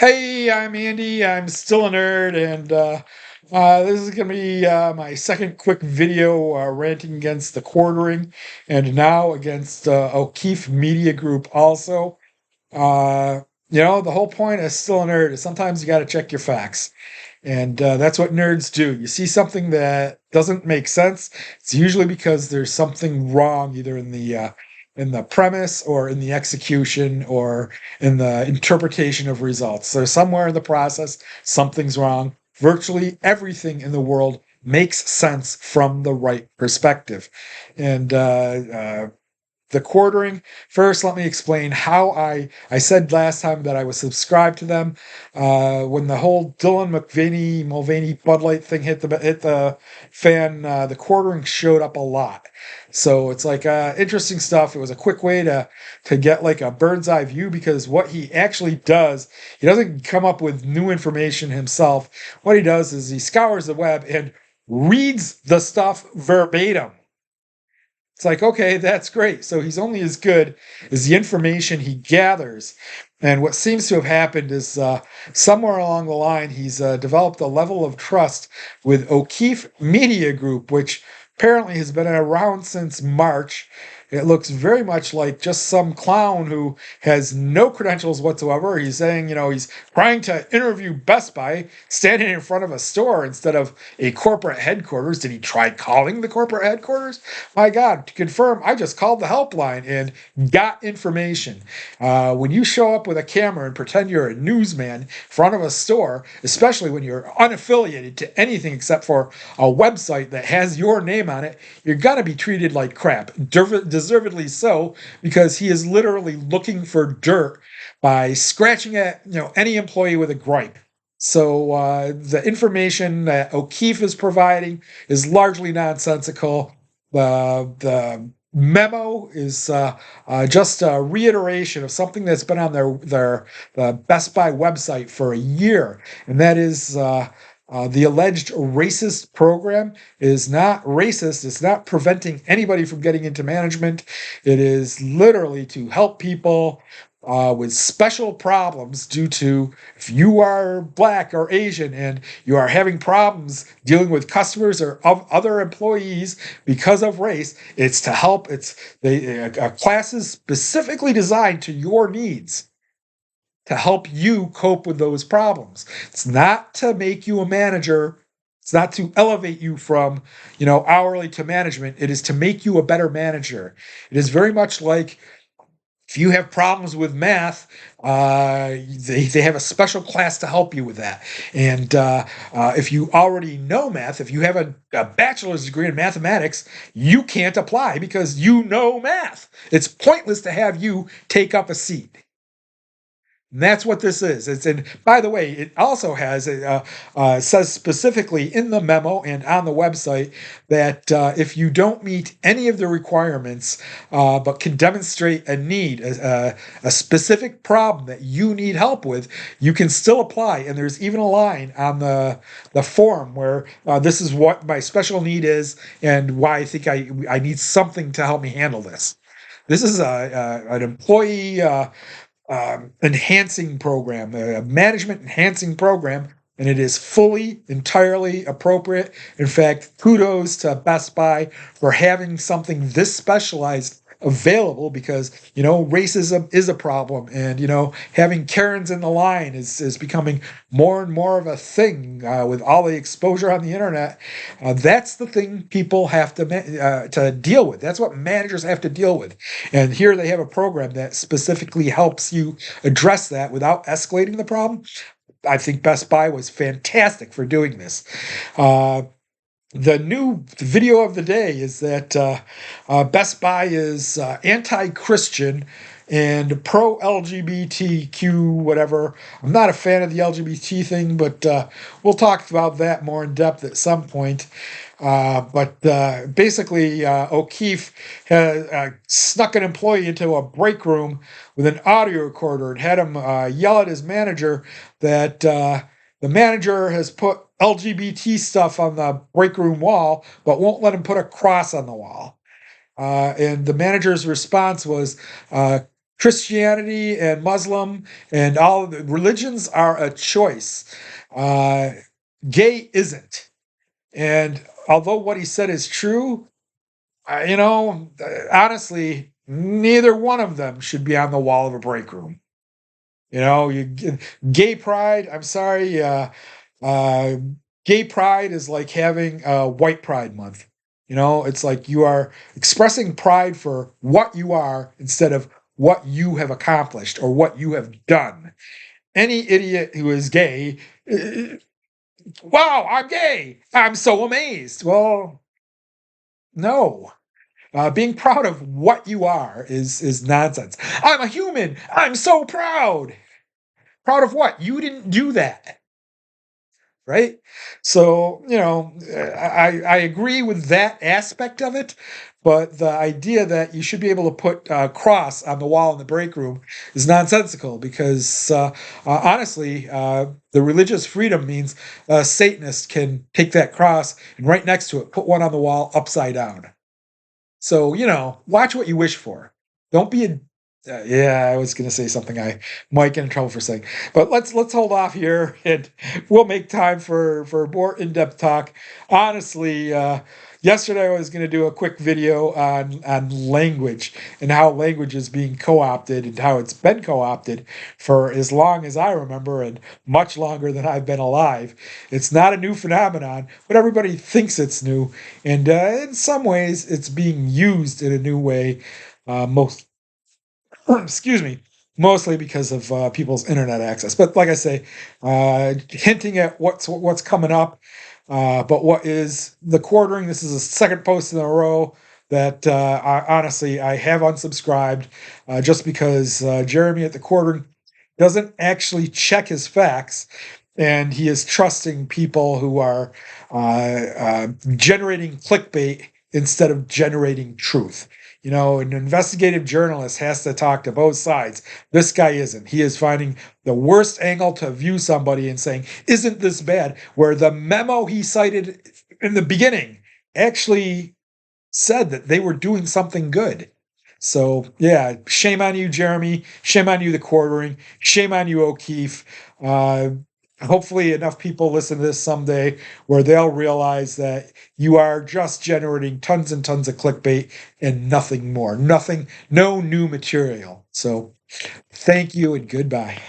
Hey, I'm Andy. I'm still a nerd, and this is going to be my second quick video ranting against the quartering, and now against O'Keefe Media Group also. Uh, the whole point of still a nerd is sometimes you got to check your facts, and that's what nerds do. You see something that doesn't make sense, it's usually because there's something wrong, either in the premise or in the execution or in the interpretation of results. So somewhere in the process, something's wrong. Virtually everything in the world makes sense from the right perspective. And the quartering. First, let me explain how I said last time that I was subscribed to them. When the whole Dylan Mulvaney Bud Light thing hit the fan, the quartering showed up a lot. So it's like interesting stuff. It was a quick way to get like a bird's eye view, because what he actually does, he doesn't come up with new information himself. What he does is he scours the web and reads the stuff verbatim. It's like, okay, that's great. So he's only as good as the information he gathers. And what seems to have happened is somewhere along the line, he's developed a level of trust with O'Keefe Media Group, which apparently has been around since March. It looks very much like just some clown who has no credentials whatsoever. He's saying, he's trying to interview Best Buy, standing in front of a store instead of a corporate headquarters. Did he try calling the corporate headquarters? My God, to confirm, I just called the helpline and got information. When you show up with a camera and pretend you're a newsman in front of a store, especially when you're unaffiliated to anything except for a website that has your name on it, you're going to be treated like crap. Deservedly so, because he is literally looking for dirt by scratching at any employee with a gripe. So the information that O'Keefe is providing is largely nonsensical. The memo is just a reiteration of something that's been on their Best Buy website for a year, and that is the alleged racist program is not racist. It's not preventing anybody from getting into management. It is literally to help people with special problems due to, if you are black or Asian and you are having problems dealing with customers or other employees because of race, it's to help. It's classes specifically designed to your needs, to help you cope with those problems. It's not to make you a manager. It's not to elevate you from, hourly to management. It is to make you a better manager. It is very much like, if you have problems with math, they have a special class to help you with that. And if you already know math, if you have a bachelor's degree in mathematics, you can't apply because you know math. It's pointless to have you take up a seat. And that's what this is. And by the way, it also says specifically in the memo and on the website that if you don't meet any of the requirements, but can demonstrate a need, a specific problem that you need help with, you can still apply. And there's even a line on the form where this is what my special need is and why I think I need something to help me handle this. This is an employee enhancing program, a management enhancing program, and it is fully, entirely appropriate. In fact, kudos to Best Buy for having something this specialized available, because racism is a problem, and having Karens in the line is becoming more and more of a thing with all the exposure on the internet. That's the thing people have to deal with. That's what managers have to deal with, and here they have a program that specifically helps you address that without escalating the problem. I think Best Buy was fantastic for doing this. The new video of the day is that Best Buy is anti-Christian and pro-LGBTQ, whatever. I'm not a fan of the LGBT thing, but we'll talk about that more in depth at some point. But basically, O'Keefe has snuck an employee into a break room with an audio recorder and had him yell at his manager that the manager has put LGBT stuff on the break room wall, but won't let him put a cross on the wall. And the manager's response was, Christianity and Muslim and all of the religions are a choice. Uh, Gay isn't. And although what he said is true, honestly, neither one of them should be on the wall of a break room. Gay pride. I'm sorry. Uh, Gay pride is like having White Pride Month. It's like you are expressing pride for what you are instead of what you have accomplished or what you have done. Any idiot who is gay, wow, I'm gay. I'm so amazed. Well, no. Being proud of what you are is nonsense. I'm a human. I'm so proud. Proud of what? You didn't do that, right? So I agree with that aspect of it, but the idea that you should be able to put a cross on the wall in the break room is nonsensical because honestly, the religious freedom means a Satanist can take that cross and right next to it put one on the wall upside down. So, watch what you wish for. Don't be a yeah, I was going to say something I might get in trouble for saying. But let's hold off here and we'll make time for more in-depth talk. Honestly, yesterday I was going to do a quick video on language and how language is being co-opted and how it's been co-opted for as long as I remember and much longer than I've been alive. It's not a new phenomenon, but everybody thinks it's new. And in some ways, it's being used in a new way. Most excuse me, mostly because of people's internet access. But like I say, hinting at what's coming up. But what is the quartering? This is a second post in a row that honestly I have unsubscribed just because Jeremy at the quartering doesn't actually check his facts. And he is trusting people who are generating clickbait instead of generating truth. An investigative journalist has to talk to both sides. This guy isn't. He is finding the worst angle to view somebody and saying, isn't this bad? Where the memo he cited in the beginning actually said that they were doing something good. So, yeah, shame on you, Jeremy. Shame on you, the quartering. Shame on you, O'Keefe. Hopefully enough people listen to this someday where they'll realize that you are just generating tons and tons of clickbait and nothing more. No new material. So thank you and goodbye.